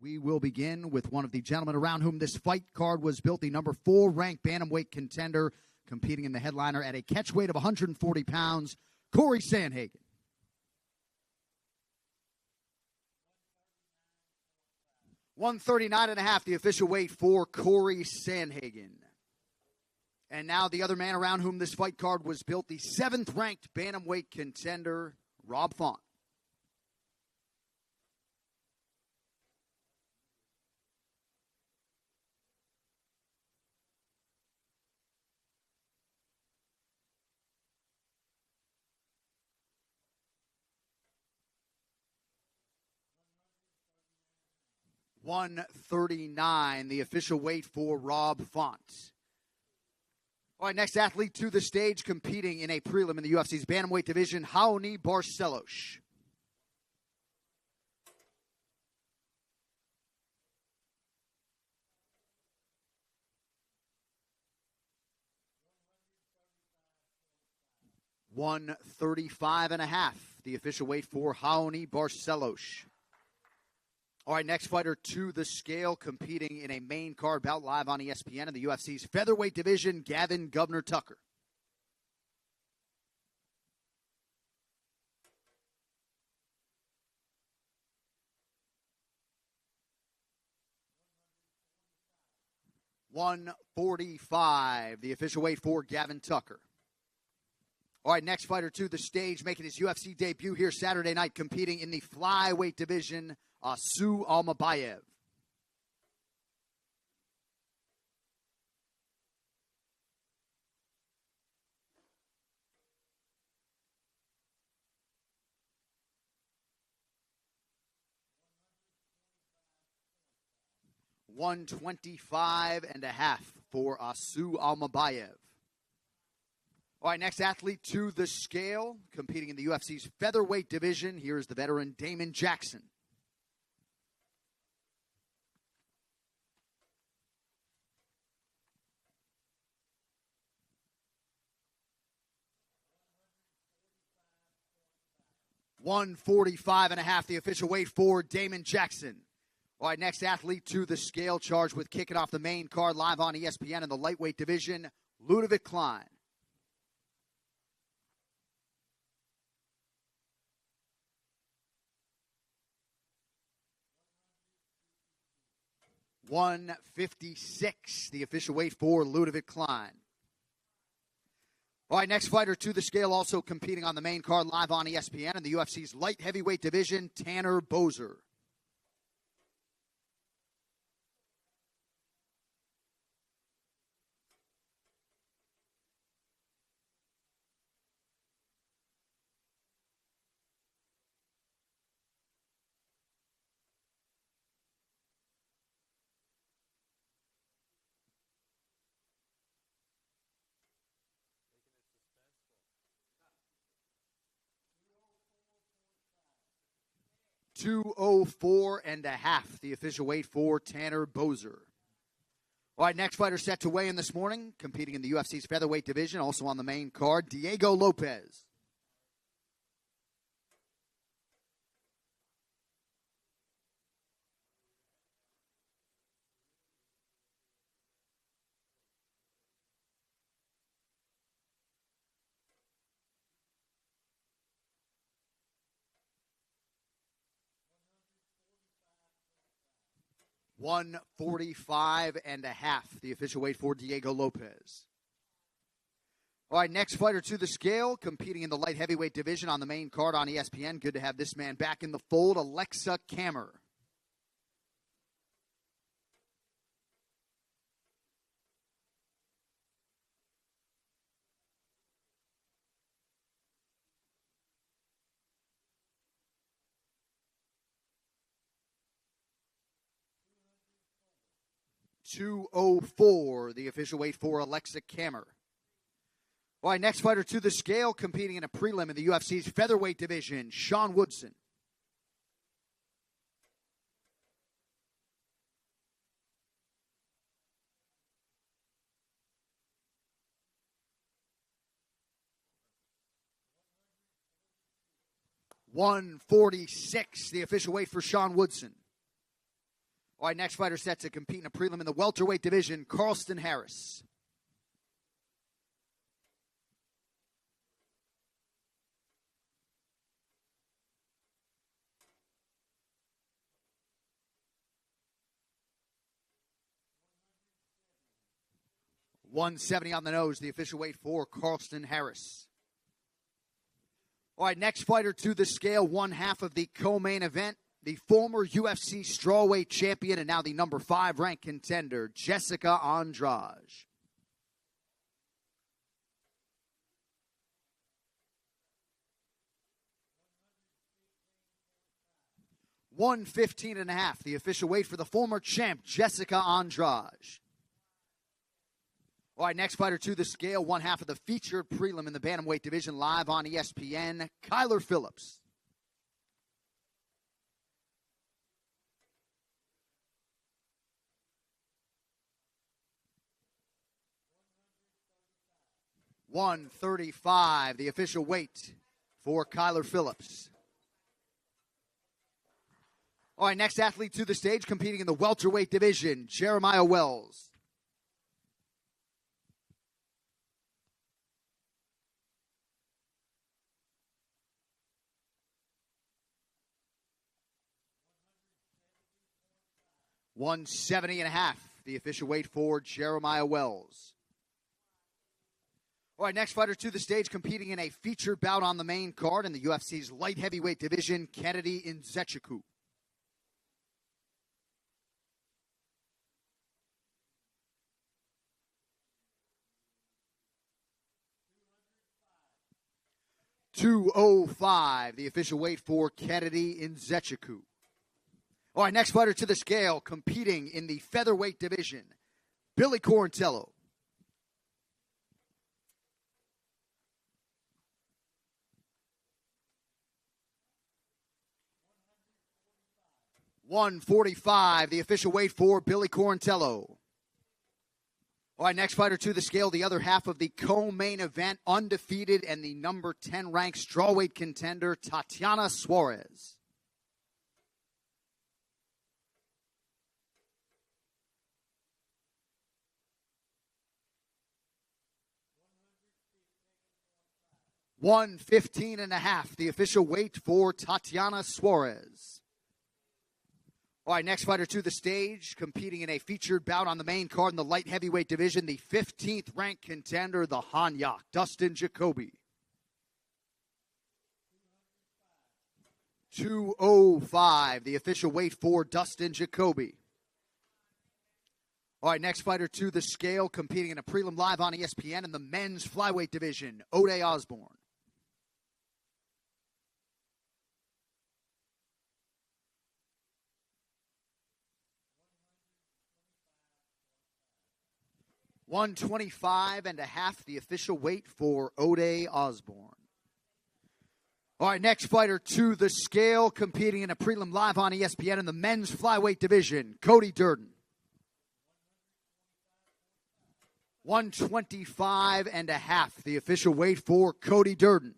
We will begin with one of the gentlemen around whom this fight card was built, the number 4 ranked bantamweight contender, competing in the headliner at a catch weight of 140 pounds, Corey Sandhagen. $139.5, the official weight for Corey Sandhagen. And now the other man around whom this fight card was built, the 7th ranked bantamweight contender, Rob Font. $139, the official weight for Rob Font. All right, next athlete to the stage, competing in a prelim in the UFC's bantamweight division, Raoni Barcelos. $135.5, the official weight for Raoni Barcelos. All right, next fighter to the scale, competing in a main card bout live on ESPN in the UFC's featherweight division, Gavin Governor Tucker. $145, the official weight for Gavin Tucker. All right, next fighter to the stage, making his UFC debut here Saturday night, competing in the flyweight division, Asu Almabayev. $125.5 for Asu Almabayev. All right, next athlete to the scale, competing in the UFC's featherweight division. Here is the veteran Damon Jackson. $145.5, the official weight for Damon Jackson. All right, next athlete to the scale, charged with kicking off the main card live on ESPN in the lightweight division, Ludovic Klein. $156, the official weight for Ludovic Klein. All right, next fighter to the scale, also competing on the main card live on ESPN in the UFC's light heavyweight division, Tanner Boser. $204.5, the official weight for Tanner Boser. All right, next fighter set to weigh in this morning, competing in the UFC's featherweight division, also on the main card, Diego Lopez. $145.5, the official weight for Diego Lopez. All right, next fighter to the scale, competing in the light heavyweight division on the main card on ESPN. Good to have this man back in the fold, Alexa Kammer. $204, the official weight for Alexa Kammer. All right, next fighter to the scale, competing in a prelim in the UFC's featherweight division, Sean Woodson. $146, the official weight for Sean Woodson. All right, next fighter set to compete in a prelim in the welterweight division, Carlston Harris. $170 on the nose, the official weight for Carlston Harris. All right, next fighter to the scale, one half of the co-main event, the former UFC strawweight champion and now the number 5 ranked contender, Jessica Andrade. $115.5, the official weight for the former champ, Jessica Andrade. All right, next fighter to the scale, one half of the featured prelim in the bantamweight division, live on ESPN, Kyler Phillips. $135, the official weight for Kyler Phillips. All right, next athlete to the stage, competing in the welterweight division, Jeremiah Wells. $170.5, the official weight for Jeremiah Wells. All right, next fighter to the stage, competing in a featured bout on the main card in the UFC's light heavyweight division, Kennedy Nzechukwu. $205, the official weight for Kennedy Nzechukwu. All right, next fighter to the scale, competing in the featherweight division, Billy Quarantillo. $145, the official weight for Billy Quarantillo. All right, next fighter to the scale, the other half of the co-main event, undefeated and the number 10 ranked strawweight contender, Tatiana Suarez. $115.5, the official weight for Tatiana Suarez. All right, next fighter to the stage, competing in a featured bout on the main card in the light heavyweight division, the 15th ranked contender, the Hanyak, Dustin Jacoby. $205, the official weight for Dustin Jacoby. All right, next fighter to the scale, competing in a prelim live on ESPN in the men's flyweight division, Ode Osborne. $125.5, the official weight for Ode Osborne. All right, next fighter to the scale, competing in a prelim live on ESPN in the men's flyweight division, Cody Durden. $125.5, the official weight for Cody Durden.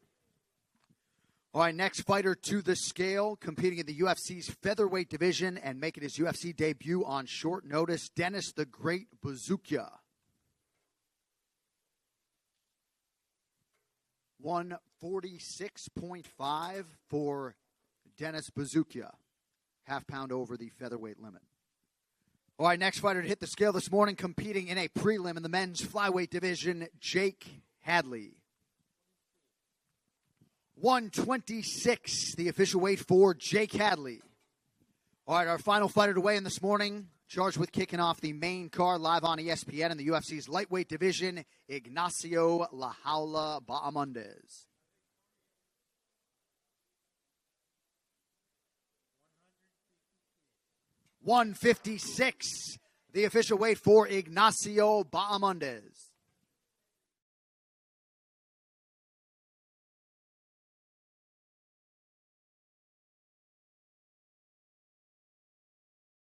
All right, next fighter to the scale, competing in the UFC's featherweight division and making his UFC debut on short notice, Dennis the Great Bazooka. $146.5 for Dennis Bazooka, half pound over the featherweight limit. All right, next fighter to hit the scale this morning, competing in a prelim in the men's flyweight division, Jake Hadley. $126, the official weight for Jake Hadley. All right, our final fighter to weigh in this morning, charged with kicking off the main card live on ESPN in the UFC's lightweight division, Ignacio La Jaula Bahamondes. $156, the official weight for Ignacio Bahamondes.